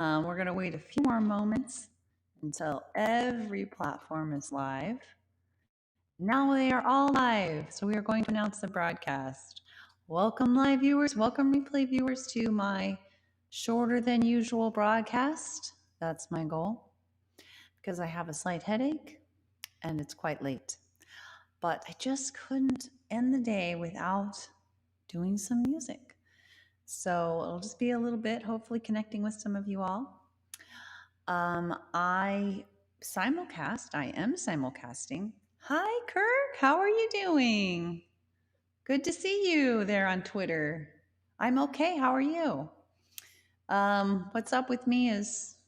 We're going to wait a few more moments until every platform is live. Now they are all live, so we are going to announce the broadcast. Welcome, live viewers. Welcome, replay viewers, to my shorter than usual broadcast. That's my goal because I have a slight headache and it's quite late. But I just couldn't end the day without doing some music. So it'll just be a little bit, hopefully connecting with some of you all. I am simulcasting. Hi, Kirk. How are you doing? Good to see you there on Twitter. I'm okay. How are you? What's up with me is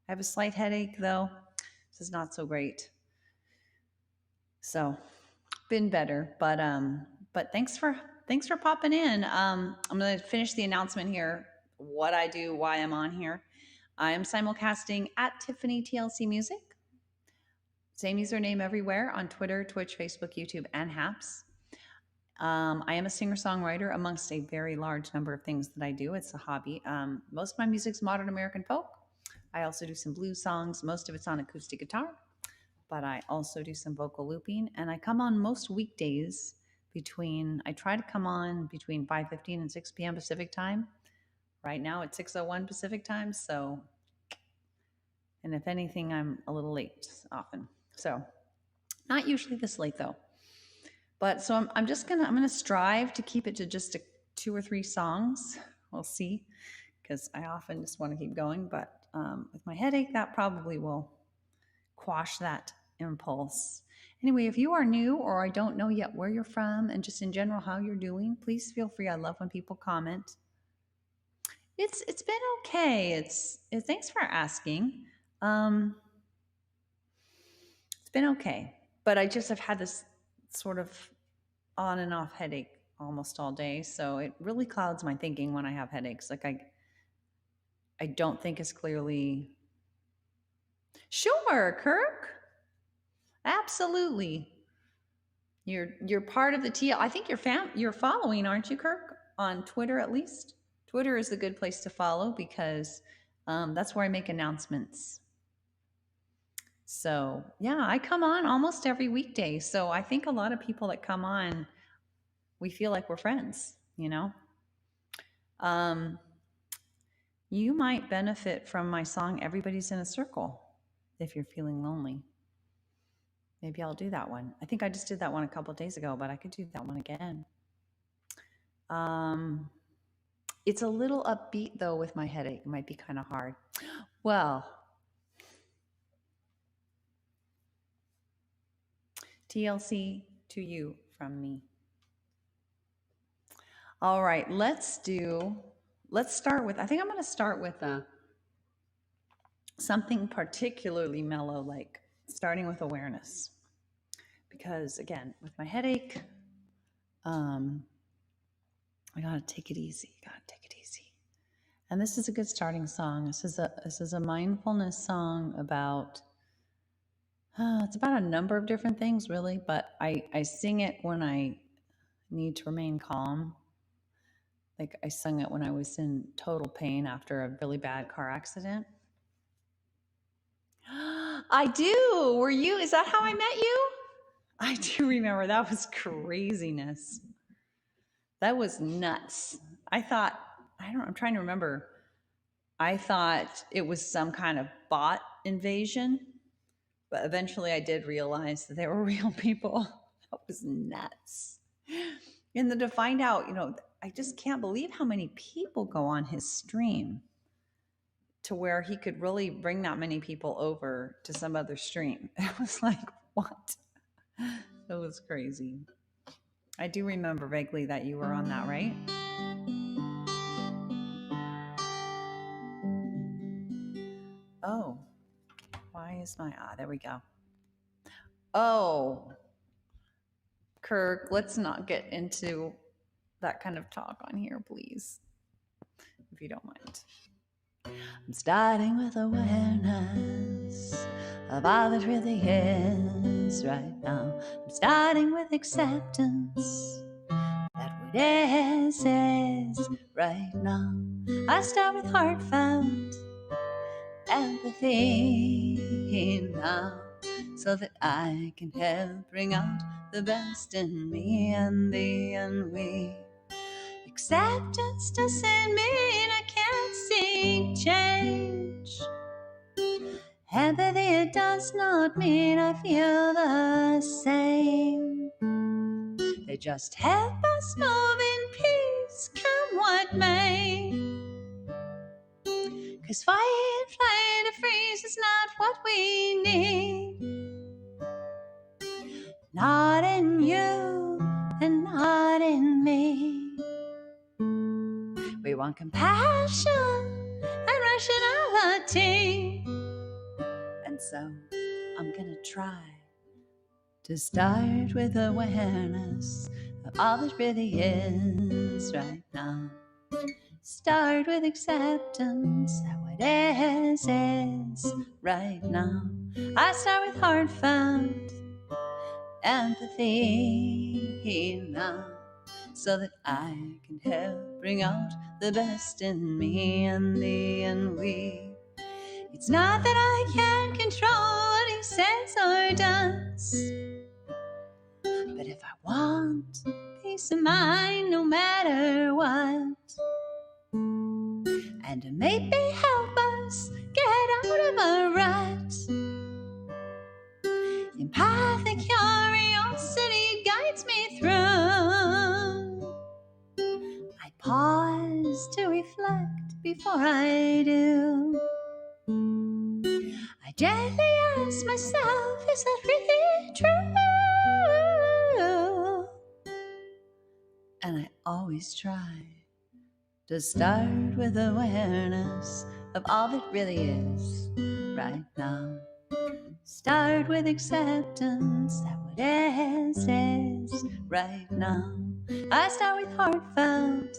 I have a slight headache, though. This is not so great. So, been better, but thanks for popping in. I'm going to finish the announcement here. What I do, why I'm on here. I am simulcasting at Tiffany TLC Music. Same username everywhere on Twitter, Twitch, Facebook, YouTube, and Haps. I am a singer-songwriter amongst a very large number of things that I do. It's a hobby. Most of my music's modern American folk. I also do some blues songs. Most of it's on acoustic guitar, but I also do some vocal looping. And I come on most weekdays I try to come on between 5:15 and 6 p.m. Pacific time. Right now it's 6:01 Pacific time. So, and if anything, I'm a little late often. So not usually this late though. But so I'm going to strive to keep it to just 2 or 3 songs. We'll see, because I often just want to keep going. But with my headache, that probably will quash that impulse. Anyway, if you are new or I don't know yet where you're from and just in general how you're doing, please feel free. I love when people comment. It's been okay. Thanks for asking. It's been okay, but I just have had this sort of on and off headache almost all day, so it really clouds my thinking when I have headaches. Like I don't think as clearly. Sure, Kirk. Absolutely. You're part of the TL. I think you're following, aren't you, Kirk? On Twitter, at least. Twitter is a good place to follow because that's where I make announcements. So yeah, I come on almost every weekday. So I think a lot of people that come on, we feel like we're friends, you know? You might benefit from my song, Everybody's in a Circle, if you're feeling lonely. Maybe I'll do that one. I think I just did that one a couple of days ago, but I could do that one again. It's a little upbeat, though, with my headache. It might be kind of hard. Well, TLC to you from me. All right, let's start with, I think I'm going to start with something particularly mellow, like starting with awareness. Because again, with my headache, I gotta take it easy. And this is a good starting song. This is a mindfulness song about. It's about a number of different things, really, but I sing it when I need to remain calm. Like I sung it when I was in total pain after a really bad car accident. I do. Were you? Is that how I met you? I do remember. That was craziness. That was nuts. I'm trying to remember. I thought it was some kind of bot invasion, but eventually I did realize that they were real people. That was nuts. And then to find out, I just can't believe how many people go on his stream to where he could really bring that many people over to some other stream. It was like, what? It was crazy. I do remember vaguely that you were on that, right? Oh, why is there we go. Oh, Kirk, let's not get into that kind of talk on here, please, if you don't mind. I'm starting with awareness of all that really is right now. I'm starting with acceptance that what is right now. I start with heartfelt empathy now, so that I can help bring out the best in me and thee and we. Acceptance doesn't mean I can't seek change. Empathy, it does not mean I feel the same. They just help us move in peace, come what may. 'Cause fight, flight, or freeze is not what we need. Not in you and not in me. We want compassion and rationality. And so I'm gonna try to start with awareness of all that really is right now. Start with acceptance that what is right now. I start with heartfelt empathy now, so that I can help bring out the best in me and thee and we. It's not that I can control what he says or does, but if I want peace of mind no matter what, and to maybe help us get out of a rut, empathic curiosity guides me through. I pause to reflect before I do. I gently ask myself, is that really true? And I always try to start with awareness of all that really is right now. Start with acceptance that what is right now. I start with heartfelt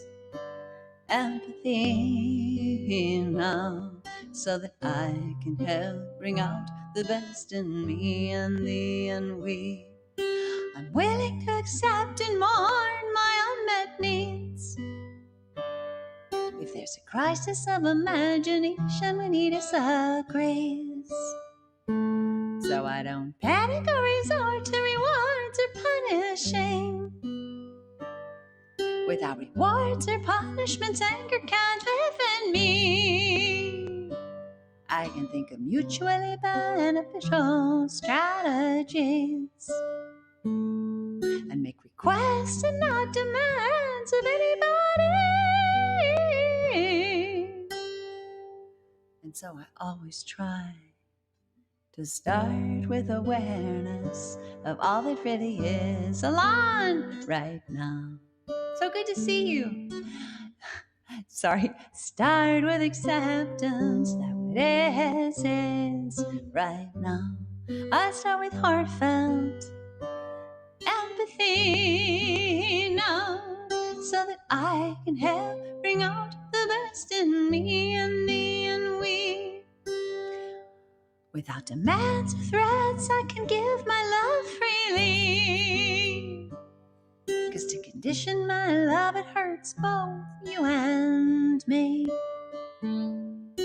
empathy now, so that I can help bring out the best in me and thee and we. I'm willing to accept and mourn my unmet needs. If there's a crisis of imagination, we need disagrees. So I don't panic or resort to rewards or punishing. Without rewards or punishments, anger can't live in me. I can think of mutually beneficial strategies and make requests and not demands of anybody. And so I always try to start with awareness of all that really is alone right now. So good to see you. Sorry. Start with acceptance that what is right now. I start with heartfelt empathy now, so that I can help bring out the best in me and thee and we. Without demands or threats, I can give my love freely. 'Cause to condition my love, it hurts both you and me, and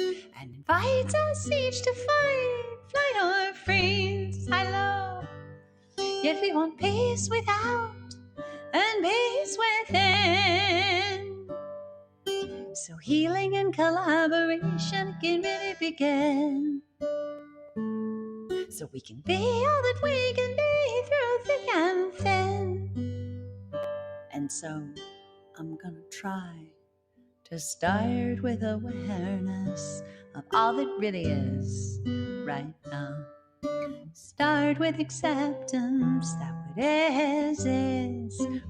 invites us each to fight, flight or freeze. High low, yet we want peace without and peace within. So healing and collaboration can really begin, so we can be all that we can be through thick and thin. And so I'm gonna try to start with awareness of all that really is right now. Start with acceptance that what is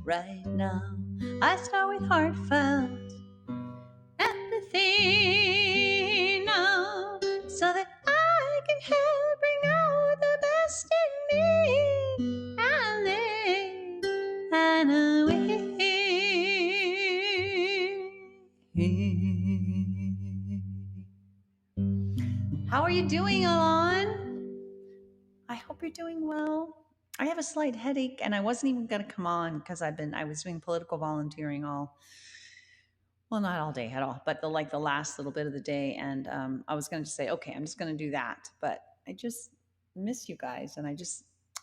right now. I start with heartfelt empathy now, so that I can help bring out the best in me and thee and we. How are you doing, Alon? I hope you're doing well. I have a slight headache, and I wasn't even going to come on because I was doing political volunteering all well, not all day at all, but the last little bit of the day. And I was going to say, okay, I'm just going to do that. But I just miss you guys. And I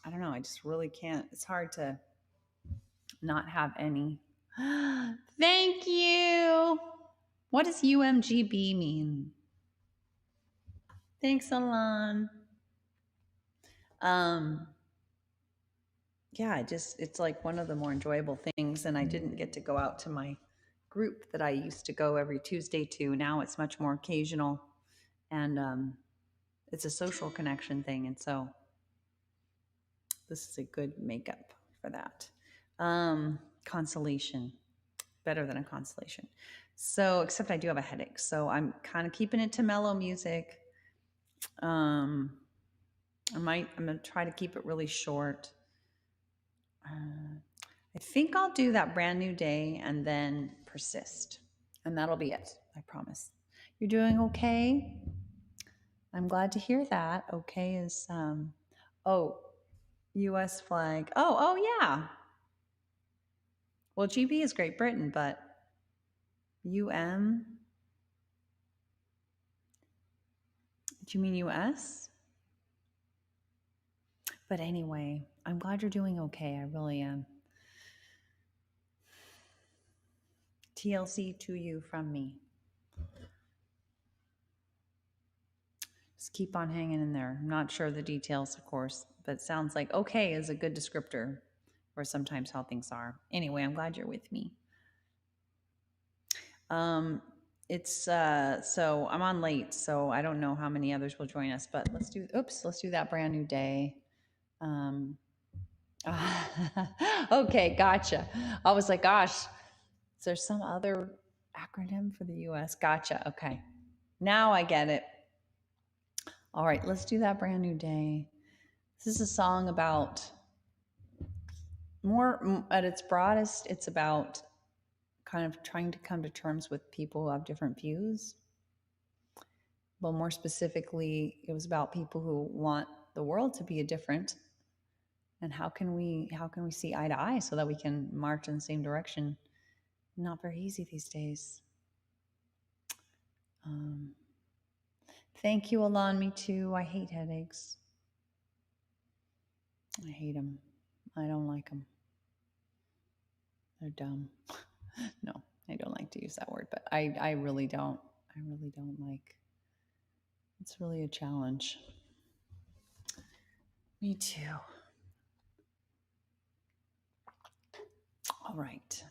don't know, I just really can't. It's hard to not have any. Thank you. What does UMGB mean? Thanks, Alon. Yeah, it's like one of the more enjoyable things. And I didn't get to go out to my group that I used to go every Tuesday to. Now it's much more occasional, and it's a social connection thing. And so this is a good makeup for that. Consolation, better than a consolation. So, except I do have a headache, so I'm kind of keeping it to mellow music. I'm gonna try to keep it really short. I think I'll do that brand new day and then persist, and that'll be it. I promise. You're doing okay. I'm glad to hear that. Okay is U.S. flag. Oh yeah. Well, GB is Great Britain, but UM. Do you mean US? But anyway, I'm glad you're doing okay. I really am. TLC to you from me. Just keep on hanging in there. I'm not sure the details, of course, but it sounds like okay is a good descriptor for sometimes how things are. Anyway, I'm glad you're with me. It's so I'm on late, so I don't know how many others will join us, but let's do that brand new day. Okay, gotcha. I was like, gosh, is there some other acronym for the US? Gotcha. Okay. Now I get it. All right, let's do that brand new day. This is a song about more at its broadest, it's about kind of trying to come to terms with people who have different views. But more specifically, it was about people who want the world to be a different. And how can we see eye to eye so that we can march in the same direction? Not very easy these days. Thank you, Alon. Me too. I hate headaches. I hate them. I don't like them. They're dumb. No, I don't like to use that word, but I really don't. I really don't like. It's really a challenge. Me too. All right.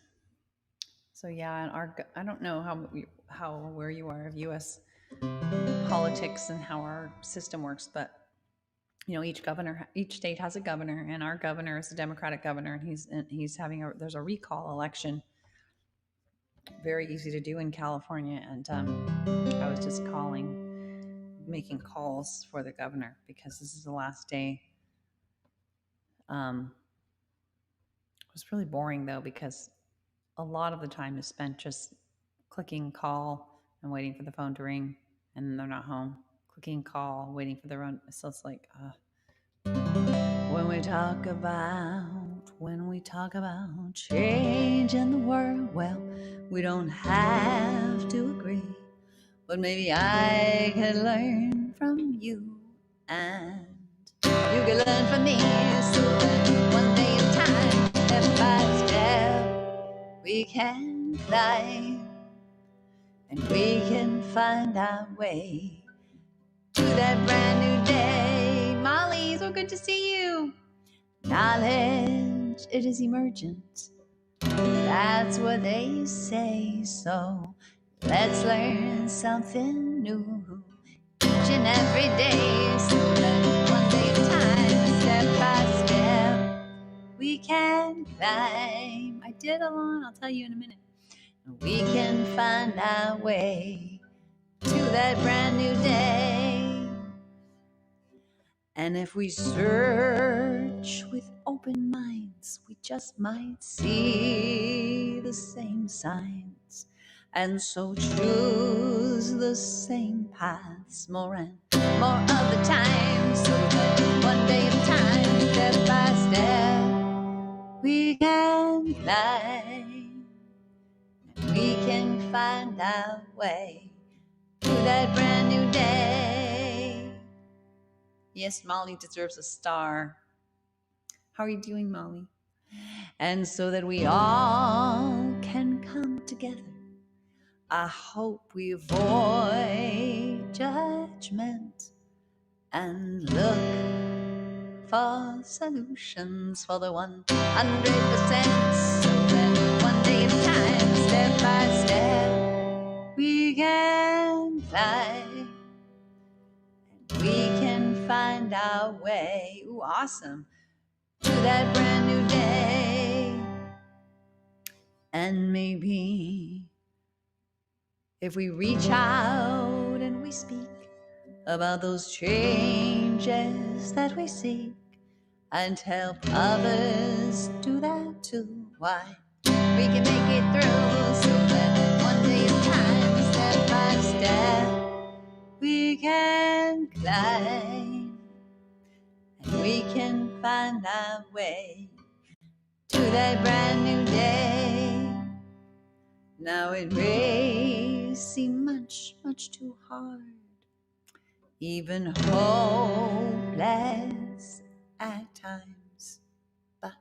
So yeah, and I don't know how where you are of U.S. politics and how our system works, but you know, each state has a governor, and our governor is a Democratic governor, and he's having there's a recall election. Very easy to do in California, and I was just making calls for the governor because this is the last day. It was really boring though, because a lot of the time is spent just clicking call and waiting for the phone to ring, and then they're not home. Clicking call, waiting for the run. So it's like, when we talk about changing the world, well, we don't have to agree, but maybe I could learn from you, and you can learn from me. So that one day at a time, step by step, we can climb, and we can find our way to that brand new day. Molly, so good to see you. Knowledge, it is emergent. That's what they say. So let's learn something new each and every day. So that one day at a time, step by step, we can climb. I did, Alon. I'll tell you in a minute. We can find our way to that brand new day. And if we search with open minds, we just might see the same signs, and so choose the same paths more and more of the time. So that one day at a time, step by step, we can climb, we can find our way to that brand new day. Yes, Molly deserves a star. How are you doing, Molly? And so that we all can come together, I hope we avoid judgment and look for solutions for the 100%, so that one day at a time, step by step, we can fly and we can find our way. Ooh, awesome. To that brand new day. And maybe if we reach out and we speak about those changes that we seek and help others do that too, why, we can make it through, so that one day at a time, step by step, we can climb and we can find our way to that brand new day. Now it may seem much, much too hard, even hopeless at times, but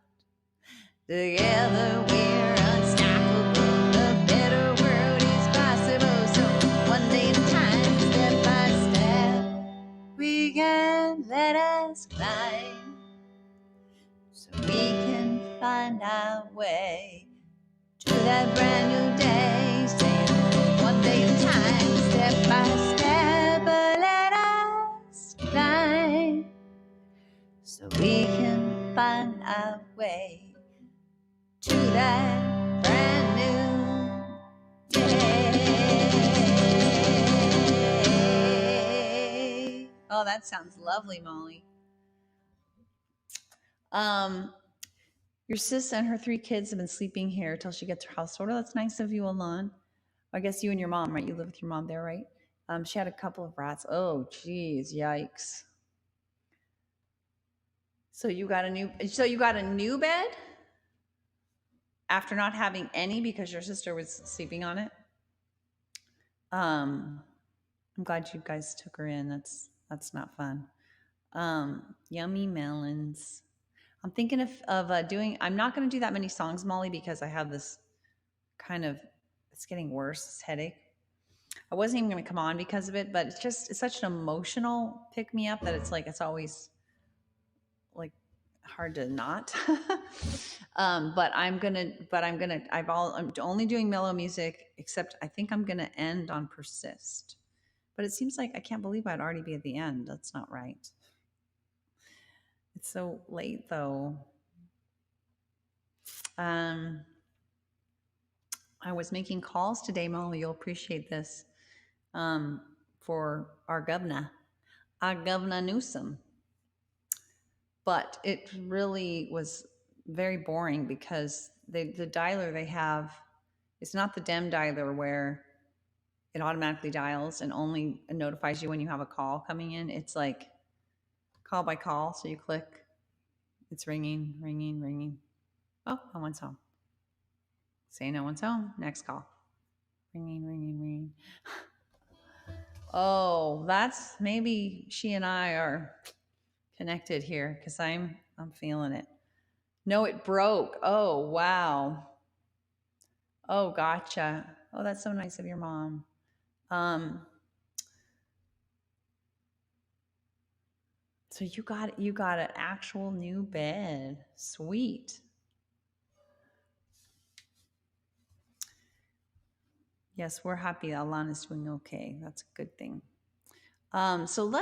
together we're unstoppable. The better world is possible. So one day at a time, step by step, we can let us climb, so we can find our way to that brand new day. Saying one day at a time, step by step, but let us climb, so we can find our way to that brand new day. Oh, that sounds lovely, Molly. Your sis and her 3 kids have been sleeping here till she gets her house order. That's nice of you, Alon. I guess you and your mom, right? You live with your mom there, right? She had a couple of rats. Oh, geez, yikes. So you got a new bed after not having any because your sister was sleeping on it. I'm glad you guys took her in. That's not fun. Yummy melons. I'm thinking of doing. I'm not going to do that many songs, Molly, because I have this kind of. It's getting worse. This headache. I wasn't even going to come on because of it, but it's such an emotional pick me up that it's always like hard to not. But I'm only doing mellow music, except I think I'm gonna end on persist. But it seems like I can't believe I'd already be at the end. That's not right. It's so late though. I was making calls today, Molly. You'll appreciate this. For our governor Newsom. But it really was very boring because the dialer they have, it's not the Dem dialer where it automatically dials and only notifies you when you have a call coming in. It's like call by call. So you click, it's ringing, ringing, ringing. Oh, no one's home. Say no one's home. Next call. Ringing, ringing, ringing. Oh, that's maybe she and I are connected here because I'm feeling it. No, it broke. Oh, wow. Oh, gotcha. Oh, that's so nice of your mom. So you got an actual new bed. Sweet. Yes, we're happy Alana's doing okay. That's a good thing. So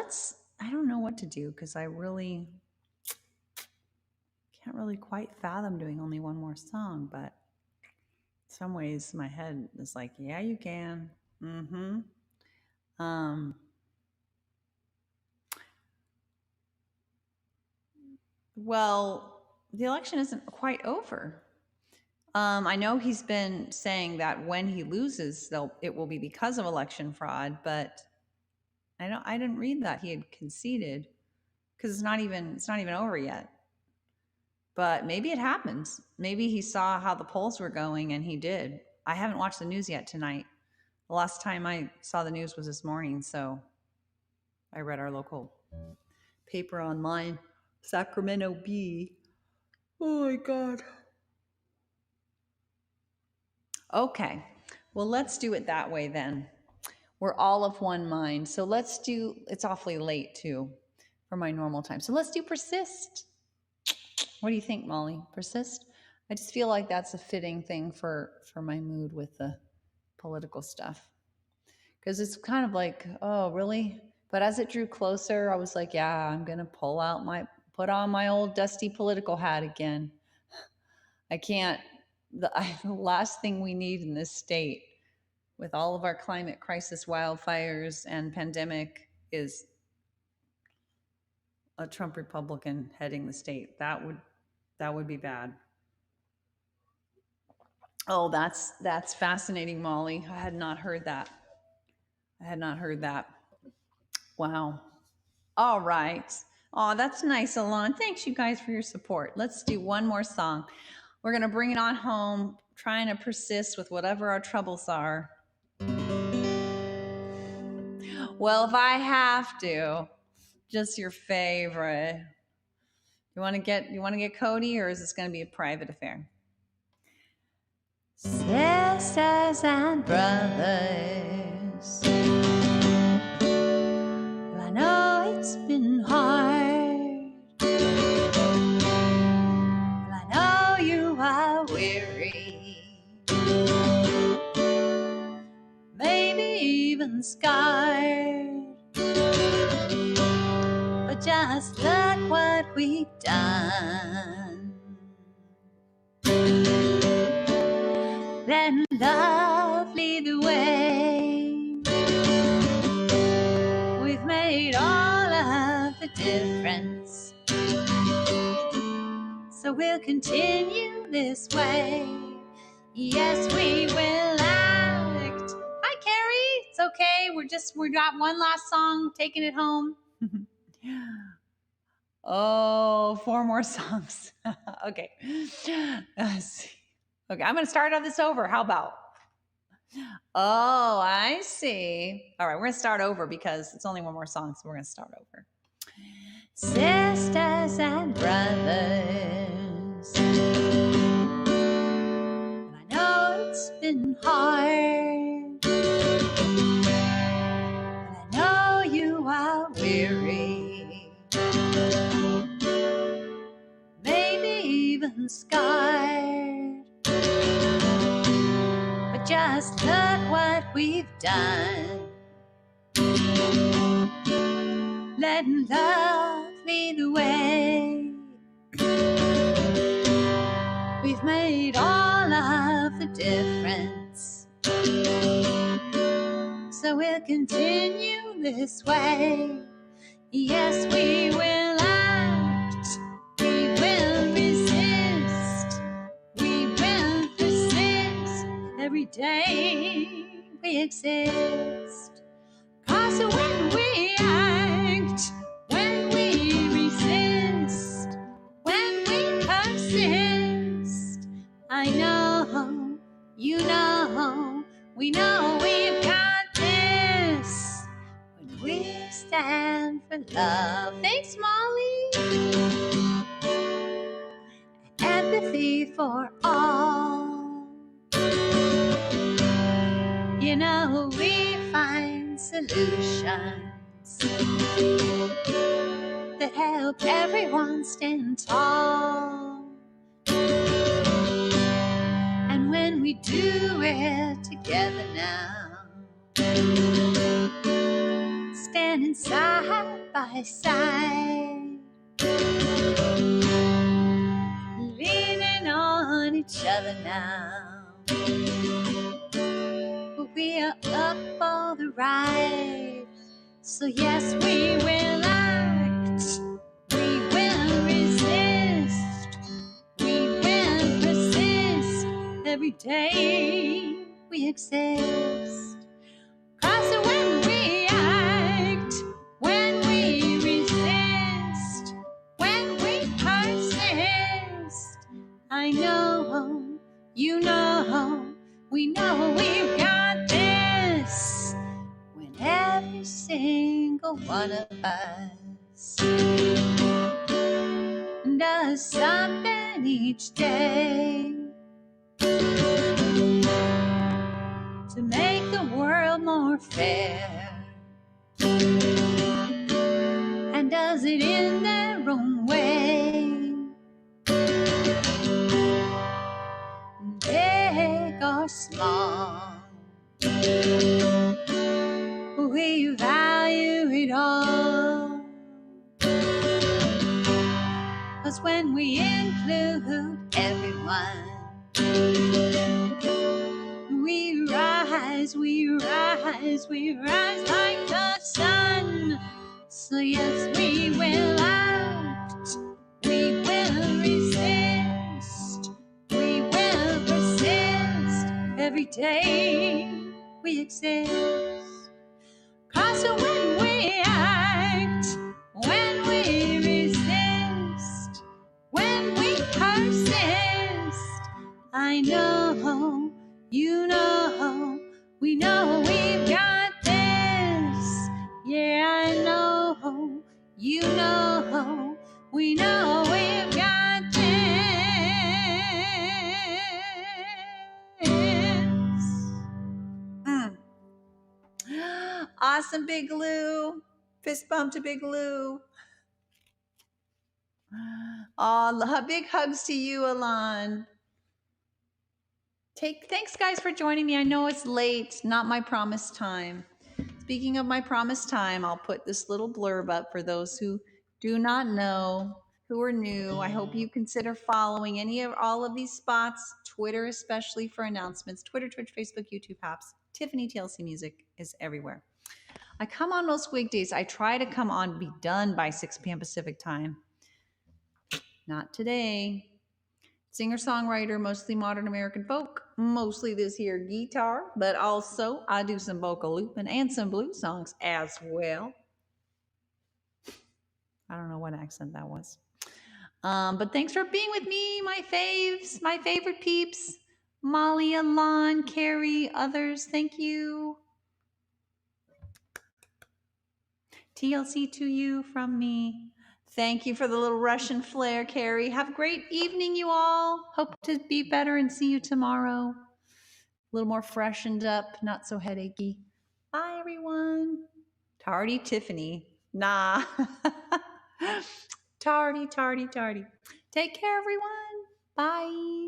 I don't know what to do because I really can't really quite fathom doing only one more song, but in some ways my head is like, yeah, you can. Mm-hmm. Well, the election isn't quite over. I know he's been saying that when he loses, it will be because of election fraud, but I didn't read that he had conceded because it's not even over yet. But maybe it happens. Maybe he saw how the polls were going and he did. I haven't watched the news yet tonight. The last time I saw the news was this morning, so I read our local paper online, Sacramento Bee. Oh my God. Okay, well, let's do it that way then. We're all of one mind. So let's do, it's awfully late too for my normal time. So let's do persist. What do you think, Molly? Persist? I just feel like that's a fitting thing for my mood with the political stuff. Because it's kind of like, oh, really? But as it drew closer, I was like, yeah, I'm going to put on my old dusty political hat again. I can't, the last thing we need in this state with all of our climate crisis, wildfires, and pandemic is a Trump Republican heading the state. That would be bad. Oh, that's fascinating, Molly. I had not heard that. Wow. All right. Oh, that's nice, Alon. Thanks, you guys, for your support. Let's do one more song. We're going to bring it on home, trying to persist with whatever our troubles are. Well, if I have to, just your favorite. You want to get Cody, or is this going to be a private affair? Sisters and brothers, well, I know it's been hard. Well, I know you are weary, maybe even scarred. But just look what we've done. Let love lead the way. We've made all of the difference, so we'll continue this way. Yes, we will act. Hi, Carrie. It's okay. We got one last song, taking it home. Oh, 4 more songs. Okay. Let's see. Okay, I'm going to start this over. How about? Oh, I see. All right, we're going to start over because it's only 1 more song, so we're going to start over. Sisters and brothers, and I know it's been hard, and I know you are weary, maybe even scarred. But just look what we've done. Letting love lead the way. We've made all of the difference, so we'll continue this way. Yes, we will act. We will resist. We will persist. Every day we exist. 'Cause when we act, when we resist, when we persist, I know, you know, we know we've got this. When we stand for love. Thanks, Molly. Empathy for all. You know, we find solutions that help everyone stand tall. And when we do it together now, standing side by side, leaning on each other now, we are up for the ride. So yes, we will act, we will resist, we will persist. Every day we exist. 'Cause when we act, when we resist, when we persist, I know, you know, we know we've got this. single one of us does something each day to make the world more fair, and does it in their own way. Big or small, we value it all. 'Cause when we include everyone, we rise, we rise, we rise like the sun. So yes, we will act, we will resist, we will persist every day we exist. 'Cause when we act, when we resist, when we persist, I know, you know, we know we've got this. Yeah, I know, you know, we know we've got this. Awesome, Big Lou. Fist bump to Big Lou. Oh, big hugs to you, Alon. Thanks, guys, for joining me. I know it's late, not my promised time. Speaking of my promised time, I'll put this little blurb up for those who do not know, who are new. I hope you consider following all of these spots, Twitter especially for announcements, Twitter, Twitch, Facebook, YouTube, apps. Tiffany TLC Music is everywhere. I come on most weekdays. I try to come on, be done by 6 p.m. Pacific time. Not today. Singer-songwriter, mostly modern American folk, mostly this here guitar, but also I do some vocal looping and some blues songs as well. I don't know what accent that was. But thanks for being with me, my faves, my favorite peeps. Molly, Alon, Carrie, others, thank you. TLC to you from me. Thank you for the little Russian flair, Carrie. Have a great evening, you all. Hope to be better and see you tomorrow. A little more freshened up, not so headachy. Bye, everyone. Tardy Tiffany. Nah. Tardy. Take care, everyone. Bye.